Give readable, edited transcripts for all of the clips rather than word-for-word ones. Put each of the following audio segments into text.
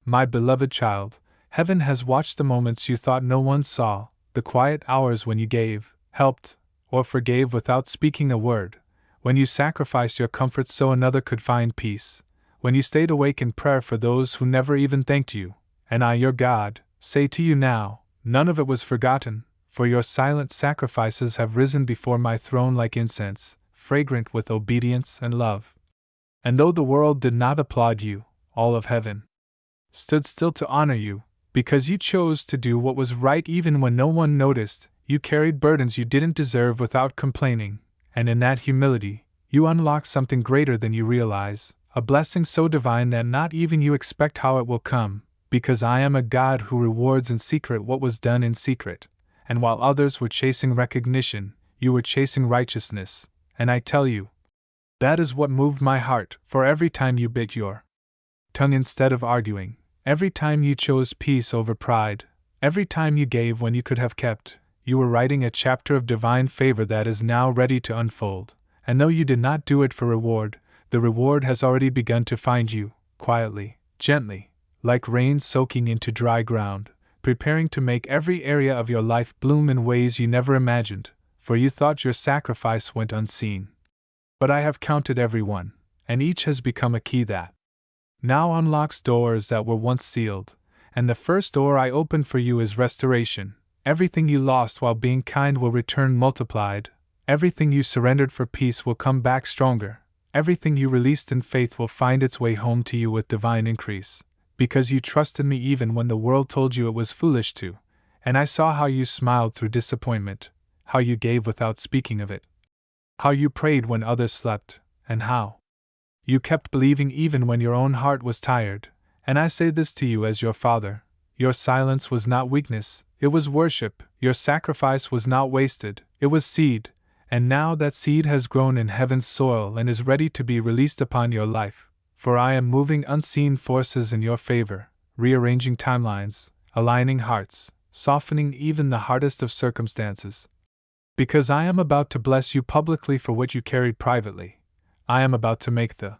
My beloved child, heaven has watched the moments you thought no one saw, the quiet hours when you gave, helped, or forgave without speaking a word, when you sacrificed your comfort so another could find peace, when you stayed awake in prayer for those who never even thanked you, and I, your God, say to you now, none of it was forgotten, for your silent sacrifices have risen before my throne like incense, fragrant with obedience and love. And though the world did not applaud you, all of heaven stood still to honor you, because you chose to do what was right even when no one noticed. You carried burdens you didn't deserve without complaining, and in that humility, you unlocked something greater than you realize, a blessing so divine that not even you expect how it will come, because I am a God who rewards in secret what was done in secret, and while others were chasing recognition, you were chasing righteousness, and I tell you, that is what moved my heart, for every time you bit your tongue instead of arguing, every time you chose peace over pride, every time you gave when you could have kept, you were writing a chapter of divine favor that is now ready to unfold, and though you did not do it for reward, the reward has already begun to find you, quietly, gently, like rain soaking into dry ground, preparing to make every area of your life bloom in ways you never imagined, for you thought your sacrifice went unseen. But I have counted every one, and each has become a key that now unlocks doors that were once sealed, and the first door I open for you is restoration. Everything you lost while being kind will return multiplied, everything you surrendered for peace will come back stronger, everything you released in faith will find its way home to you with divine increase, because you trusted me even when the world told you it was foolish to, and I saw how you smiled through disappointment, how you gave without speaking of it, how you prayed when others slept, and how you kept believing even when your own heart was tired, and I say this to you as your father, your silence was not weakness, it was worship, your sacrifice was not wasted, it was seed, and now that seed has grown in heaven's soil and is ready to be released upon your life, for I am moving unseen forces in your favor, rearranging timelines, aligning hearts, softening even the hardest of circumstances. Because I am about to bless you publicly for what you carried privately, I am about to make the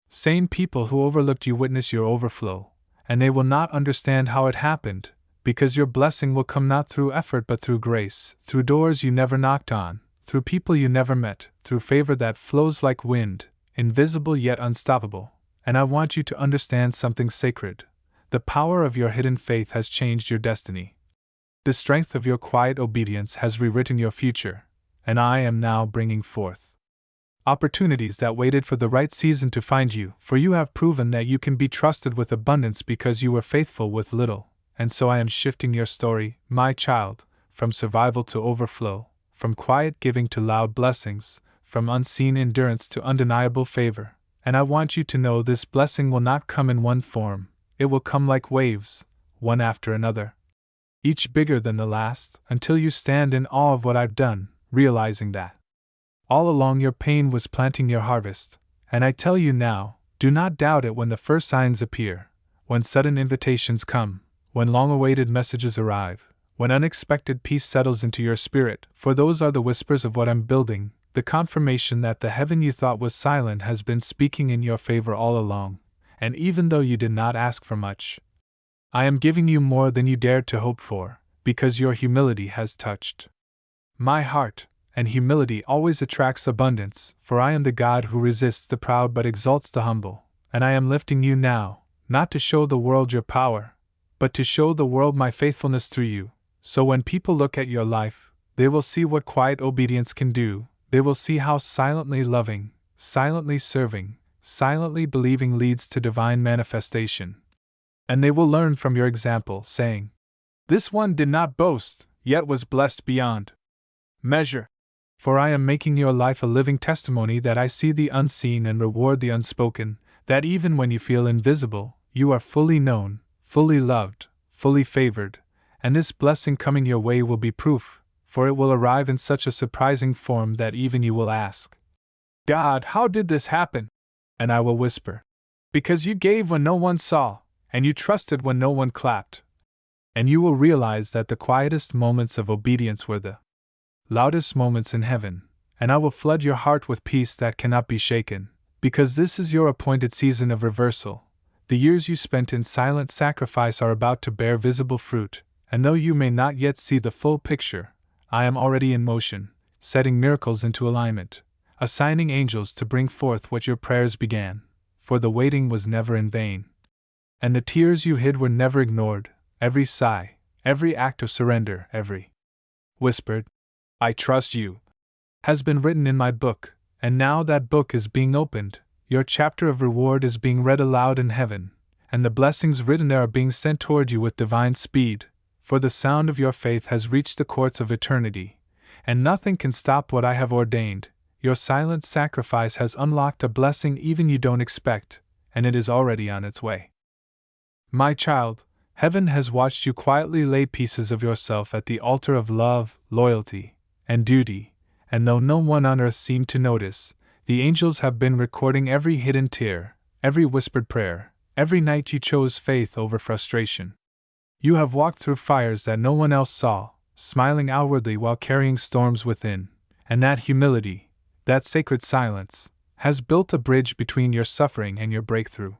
same people who overlooked you witness your overflow, and they will not understand how it happened, because your blessing will come not through effort but through grace, through doors you never knocked on, through people you never met, through favor that flows like wind, invisible yet unstoppable. And I want you to understand something sacred. The power of your hidden faith has changed your destiny. The strength of your quiet obedience has rewritten your future, and I am now bringing forth opportunities that waited for the right season to find you, for you have proven that you can be trusted with abundance because you were faithful with little, and so I am shifting your story, my child, from survival to overflow, from quiet giving to loud blessings, from unseen endurance to undeniable favor, and I want you to know this blessing will not come in one form, it will come like waves, one after another, each bigger than the last, until you stand in awe of what I've done, realizing that all along your pain was planting your harvest, and I tell you now, do not doubt it when the first signs appear, when sudden invitations come, when long-awaited messages arrive, when unexpected peace settles into your spirit, for those are the whispers of what I'm building, the confirmation that the heaven you thought was silent has been speaking in your favor all along, and even though you did not ask for much, I am giving you more than you dared to hope for, because your humility has touched my heart. And humility always attracts abundance, for I am the God who resists the proud but exalts the humble, and I am lifting you now, not to show the world your power, but to show the world my faithfulness through you, so when people look at your life, they will see what quiet obedience can do, they will see how silently loving, silently serving, silently believing leads to divine manifestation. And they will learn from your example, saying, "This one did not boast, yet was blessed beyond measure." For I am making your life a living testimony that I see the unseen and reward the unspoken, that even when you feel invisible, you are fully known, fully loved, fully favored, and this blessing coming your way will be proof, for it will arrive in such a surprising form that even you will ask, "God, how did this happen?" And I will whisper, "Because you gave when no one saw, and you trusted when no one clapped." And you will realize that the quietest moments of obedience were the loudest moments in heaven, and I will flood your heart with peace that cannot be shaken, because this is your appointed season of reversal, The years you spent in silent sacrifice are about to bear visible fruit, and though you may not yet see the full picture, I am already in motion, setting miracles into alignment, assigning angels to bring forth what your prayers began, for the waiting was never in vain. And the tears you hid were never ignored, every sigh, every act of surrender, every whispered, "I trust you," has been written in my book, and now that book is being opened, your chapter of reward is being read aloud in heaven, and the blessings written there are being sent toward you with divine speed, for the sound of your faith has reached the courts of eternity, and nothing can stop what I have ordained. Your silent sacrifice has unlocked a blessing even you don't expect, and it is already on its way. My child, heaven has watched you quietly lay pieces of yourself at the altar of love, loyalty, and duty, and though no one on earth seemed to notice, the angels have been recording every hidden tear, every whispered prayer, every night you chose faith over frustration. You have walked through fires that no one else saw, smiling outwardly while carrying storms within, and that humility, that sacred silence, has built a bridge between your suffering and your breakthrough.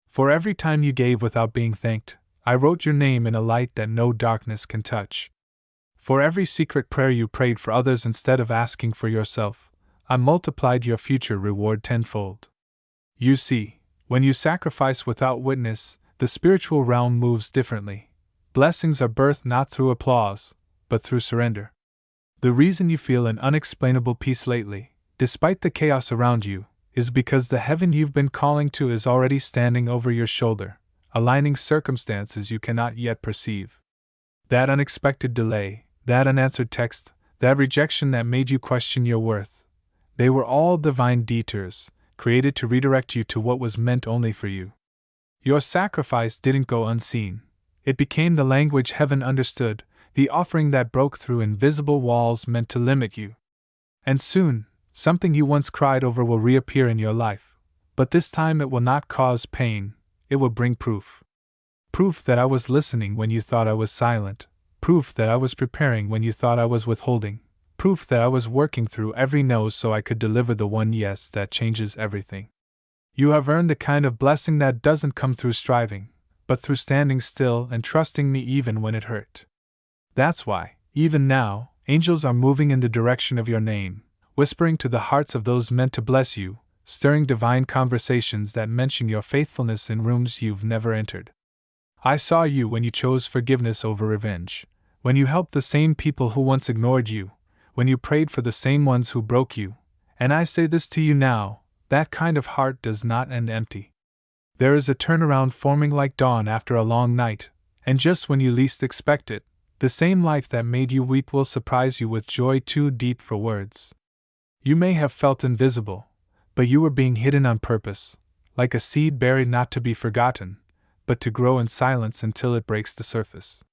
For every time you gave without being thanked, I wrote your name in a light that no darkness can touch. For every secret prayer you prayed for others instead of asking for yourself, I multiplied your future reward tenfold. You see, when you sacrifice without witness, the spiritual realm moves differently. Blessings are birthed not through applause, but through surrender. The reason you feel an unexplainable peace lately, despite the chaos around you, is because the heaven you've been calling to is already standing over your shoulder, aligning circumstances you cannot yet perceive. That unexpected delay, that unanswered text, that rejection that made you question your worth, they were all divine detours, created to redirect you to what was meant only for you. Your sacrifice didn't go unseen. It became the language heaven understood, the offering that broke through invisible walls meant to limit you. And soon, something you once cried over will reappear in your life, but this time it will not cause pain, it will bring proof. Proof that I was listening when you thought I was silent, proof that I was preparing when you thought I was withholding, proof that I was working through every no so I could deliver the one yes that changes everything. You have earned the kind of blessing that doesn't come through striving, but through standing still and trusting me even when it hurt. That's why, even now, angels are moving in the direction of your name, whispering to the hearts of those meant to bless you, stirring divine conversations that mention your faithfulness in rooms you've never entered. I saw you when you chose forgiveness over revenge, when you helped the same people who once ignored you, when you prayed for the same ones who broke you, and I say this to you now, that kind of heart does not end empty. There is a turnaround forming like dawn after a long night, and just when you least expect it, the same life that made you weep will surprise you with joy too deep for words. You may have felt invisible, but you were being hidden on purpose, like a seed buried not to be forgotten, but to grow in silence until it breaks the surface.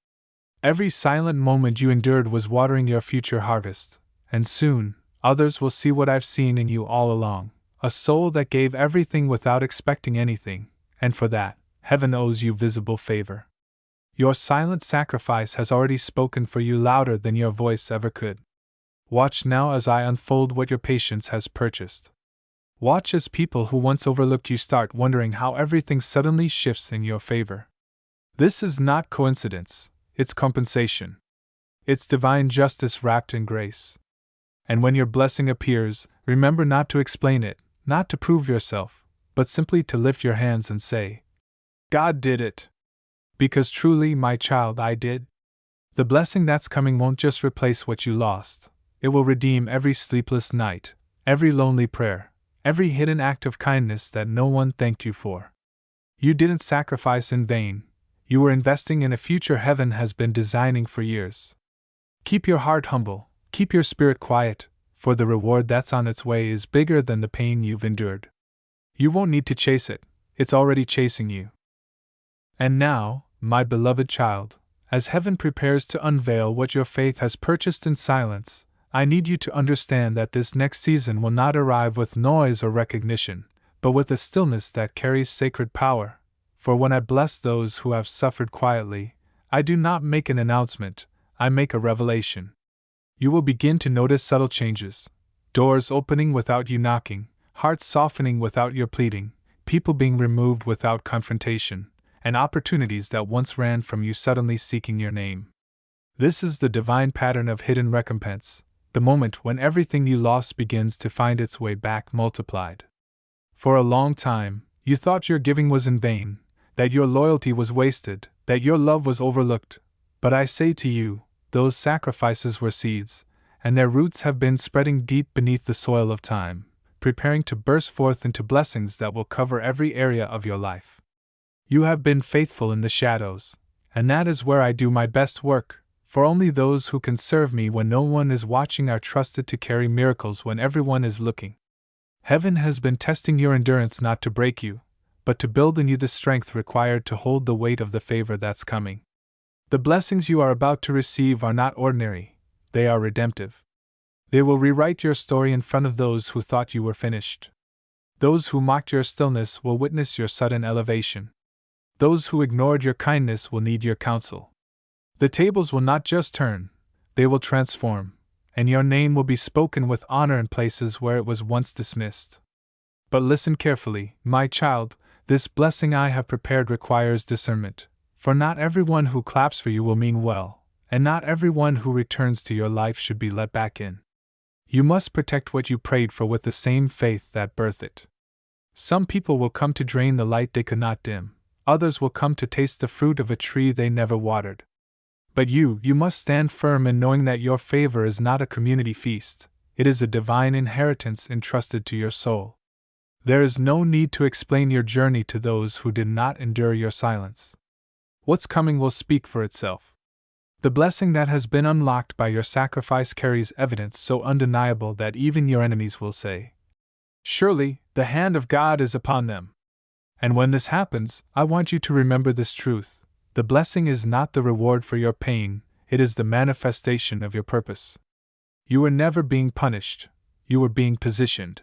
Every silent moment you endured was watering your future harvest, and soon, others will see what I've seen in you all along, a soul that gave everything without expecting anything, and for that, heaven owes you visible favor. Your silent sacrifice has already spoken for you louder than your voice ever could. Watch now as I unfold what your patience has purchased. Watch as people who once overlooked you start wondering how everything suddenly shifts in your favor. This is not coincidence, it's compensation. It's divine justice wrapped in grace. And when your blessing appears, remember not to explain it, not to prove yourself, but simply to lift your hands and say, God did it. Because truly, my child, I did. The blessing that's coming won't just replace what you lost, it will redeem every sleepless night, every lonely prayer, every hidden act of kindness that no one thanked you for. You didn't sacrifice in vain, you were investing in a future heaven has been designing for years. Keep your heart humble, keep your spirit quiet, for the reward that's on its way is bigger than the pain you've endured. You won't need to chase it, it's already chasing you. And now, my beloved child, as heaven prepares to unveil what your faith has purchased in silence, I need you to understand that this next season will not arrive with noise or recognition, but with a stillness that carries sacred power. For when I bless those who have suffered quietly, I do not make an announcement, I make a revelation. You will begin to notice subtle changes, doors opening without you knocking, hearts softening without your pleading, people being removed without confrontation, and opportunities that once ran from you suddenly seeking your name. This is the divine pattern of hidden recompense, the moment when everything you lost begins to find its way back multiplied. For a long time, you thought your giving was in vain, that your loyalty was wasted, that your love was overlooked. But I say to you, those sacrifices were seeds, and their roots have been spreading deep beneath the soil of time, preparing to burst forth into blessings that will cover every area of your life. You have been faithful in the shadows, and that is where I do my best work, for only those who can serve me when no one is watching are trusted to carry miracles when everyone is looking. Heaven has been testing your endurance not to break you, but to build in you the strength required to hold the weight of the favor that's coming. The blessings you are about to receive are not ordinary, they are redemptive. They will rewrite your story in front of those who thought you were finished. Those who mocked your stillness will witness your sudden elevation. Those who ignored your kindness will need your counsel. The tables will not just turn, they will transform, and your name will be spoken with honor in places where it was once dismissed. But listen carefully, my child, this blessing I have prepared requires discernment, for not everyone who claps for you will mean well, and not everyone who returns to your life should be let back in. You must protect what you prayed for with the same faith that birthed it. Some people will come to drain the light they could not dim, others will come to taste the fruit of a tree they never watered. But you must stand firm in knowing that your favor is not a community feast, it is a divine inheritance entrusted to your soul. There is no need to explain your journey to those who did not endure your silence. What's coming will speak for itself. The blessing that has been unlocked by your sacrifice carries evidence so undeniable that even your enemies will say, "Surely, the hand of God is upon them." And when this happens, I want you to remember this truth. The blessing is not the reward for your pain, it is the manifestation of your purpose. You were never being punished, you were being positioned.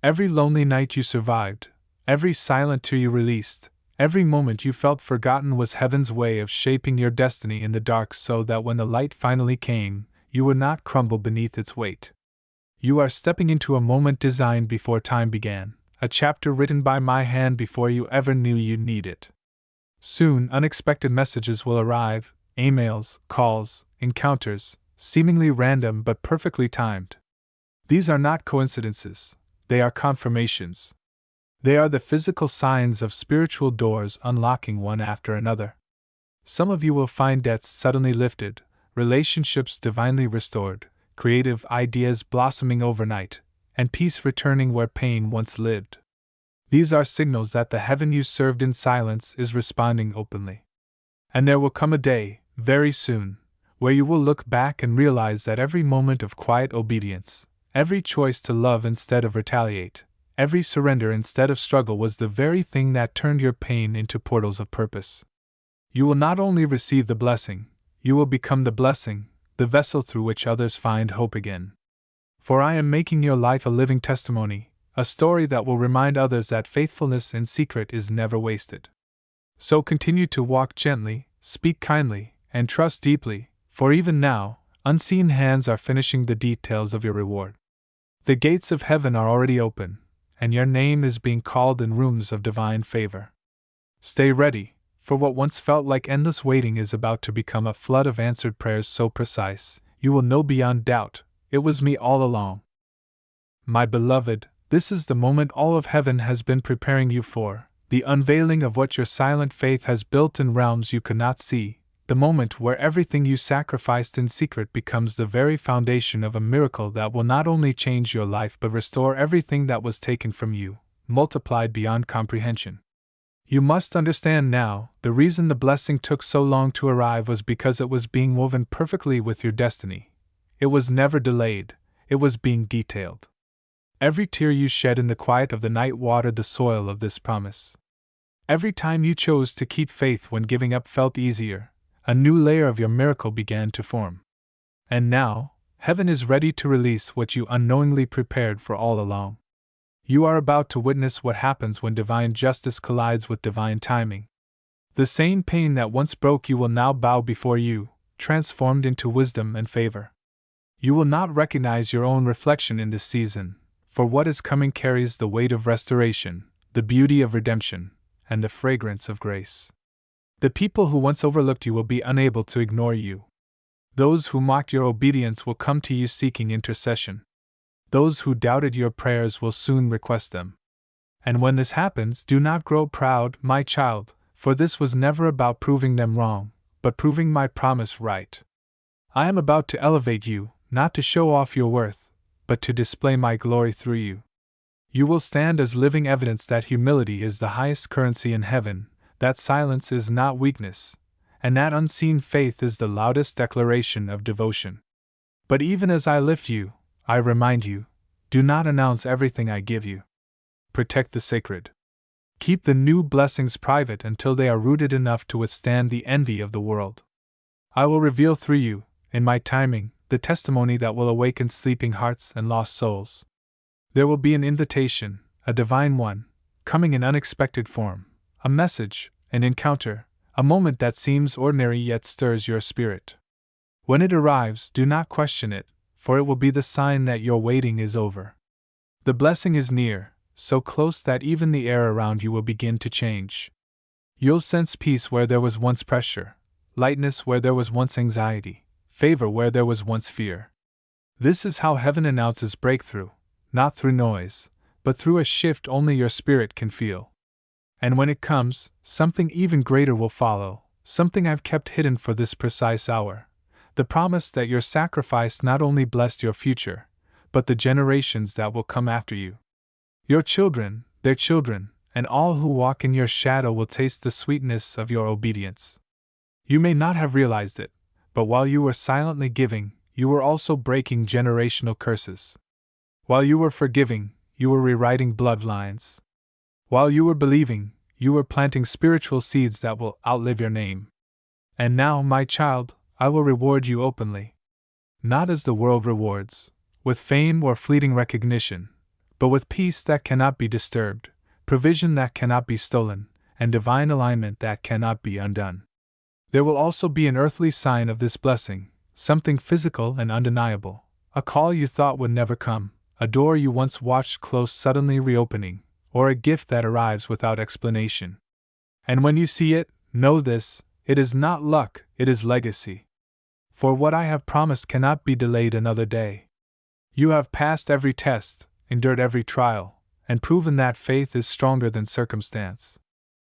Every lonely night you survived, every silent tear you released, every moment you felt forgotten was heaven's way of shaping your destiny in the dark so that when the light finally came, you would not crumble beneath its weight. You are stepping into a moment designed before time began, a chapter written by my hand before you ever knew you need it. Soon, unexpected messages will arrive, emails, calls, encounters, seemingly random but perfectly timed. These are not coincidences, they are confirmations. They are the physical signs of spiritual doors unlocking one after another. Some of you will find debts suddenly lifted, relationships divinely restored, creative ideas blossoming overnight, and peace returning where pain once lived. These are signals that the heaven you served in silence is responding openly. And there will come a day, very soon, where you will look back and realize that every moment of quiet obedience, every choice to love instead of retaliate, every surrender instead of struggle was the very thing that turned your pain into portals of purpose. You will not only receive the blessing, you will become the blessing, the vessel through which others find hope again. For I am making your life a living testimony, a story that will remind others that faithfulness in secret is never wasted. So continue to walk gently, speak kindly, and trust deeply, for even now, unseen hands are finishing the details of your reward. The gates of heaven are already open, and your name is being called in rooms of divine favor. Stay ready, for what once felt like endless waiting is about to become a flood of answered prayers so precise, you will know beyond doubt, it was me all along. My beloved, this is the moment all of heaven has been preparing you for, the unveiling of what your silent faith has built in realms you could not see, the moment where everything you sacrificed in secret becomes the very foundation of a miracle that will not only change your life but restore everything that was taken from you, multiplied beyond comprehension. You must understand now, the reason the blessing took so long to arrive was because it was being woven perfectly with your destiny. It was never delayed, it was being detailed. Every tear you shed in the quiet of the night watered the soil of this promise. Every time you chose to keep faith when giving up felt easier, a new layer of your miracle began to form. And now, heaven is ready to release what you unknowingly prepared for all along. You are about to witness what happens when divine justice collides with divine timing. The same pain that once broke you will now bow before you, transformed into wisdom and favor. You will not recognize your own reflection in this season, for what is coming carries the weight of restoration, the beauty of redemption, and the fragrance of grace. The people who once overlooked you will be unable to ignore you. Those who mocked your obedience will come to you seeking intercession. Those who doubted your prayers will soon request them. And when this happens, do not grow proud, my child, for this was never about proving them wrong, but proving my promise right. I am about to elevate you, not to show off your worth, but to display my glory through you. You will stand as living evidence that humility is the highest currency in heaven, that silence is not weakness, and that unseen faith is the loudest declaration of devotion. But even as I lift you, I remind you, do not announce everything I give you. Protect the sacred. Keep the new blessings private until they are rooted enough to withstand the envy of the world. I will reveal through you, in my timing, the testimony that will awaken sleeping hearts and lost souls. There will be an invitation, a divine one, coming in unexpected form, a message, an encounter, a moment that seems ordinary yet stirs your spirit. When it arrives, do not question it, for it will be the sign that your waiting is over. The blessing is near, so close that even the air around you will begin to change. You'll sense peace where there was once pressure, lightness where there was once anxiety, favor where there was once fear. This is how heaven announces breakthrough, not through noise, but through a shift only your spirit can feel. And when it comes, something even greater will follow, something I've kept hidden for this precise hour. The promise that your sacrifice not only blessed your future, but the generations that will come after you. Your children, their children, and all who walk in your shadow will taste the sweetness of your obedience. You may not have realized it, but while you were silently giving, you were also breaking generational curses. While you were forgiving, you were rewriting bloodlines. While you were believing, you were planting spiritual seeds that will outlive your name. And now, my child, I will reward you openly. Not as the world rewards, with fame or fleeting recognition, but with peace that cannot be disturbed, provision that cannot be stolen, and divine alignment that cannot be undone. There will also be an earthly sign of this blessing, something physical and undeniable, a call you thought would never come, a door you once watched close suddenly reopening, or a gift that arrives without explanation. And when you see it, know this, it is not luck, it is legacy. For what I have promised cannot be delayed another day. You have passed every test, endured every trial, and proven that faith is stronger than circumstance.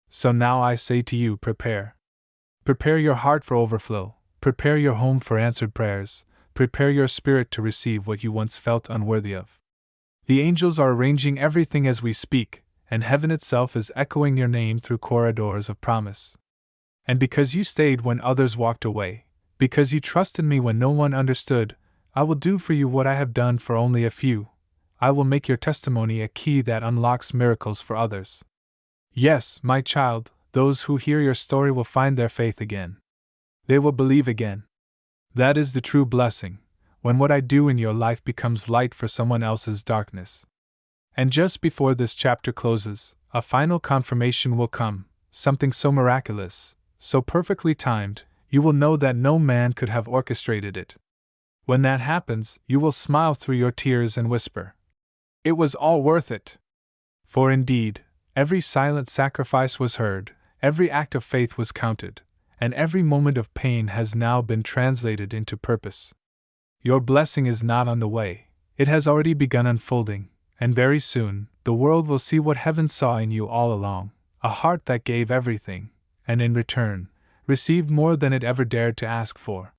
So now I say to you, prepare. Prepare your heart for overflow, prepare your home for answered prayers, prepare your spirit to receive what you once felt unworthy of. The angels are arranging everything as we speak, and heaven itself is echoing your name through corridors of promise. And because you stayed when others walked away, because you trusted me when no one understood, I will do for you what I have done for only a few. I will make your testimony a key that unlocks miracles for others. Yes, my child, those who hear your story will find their faith again. They will believe again. That is the true blessing, when what I do in your life becomes light for someone else's darkness. And just before this chapter closes, a final confirmation will come, something so miraculous, so perfectly timed, you will know that no man could have orchestrated it. When that happens, you will smile through your tears and whisper, "It was all worth it." For indeed, every silent sacrifice was heard, every act of faith was counted, and every moment of pain has now been translated into purpose. Your blessing is not on the way, it has already begun unfolding, and very soon, the world will see what heaven saw in you all along, a heart that gave everything, and in return, received more than it ever dared to ask for.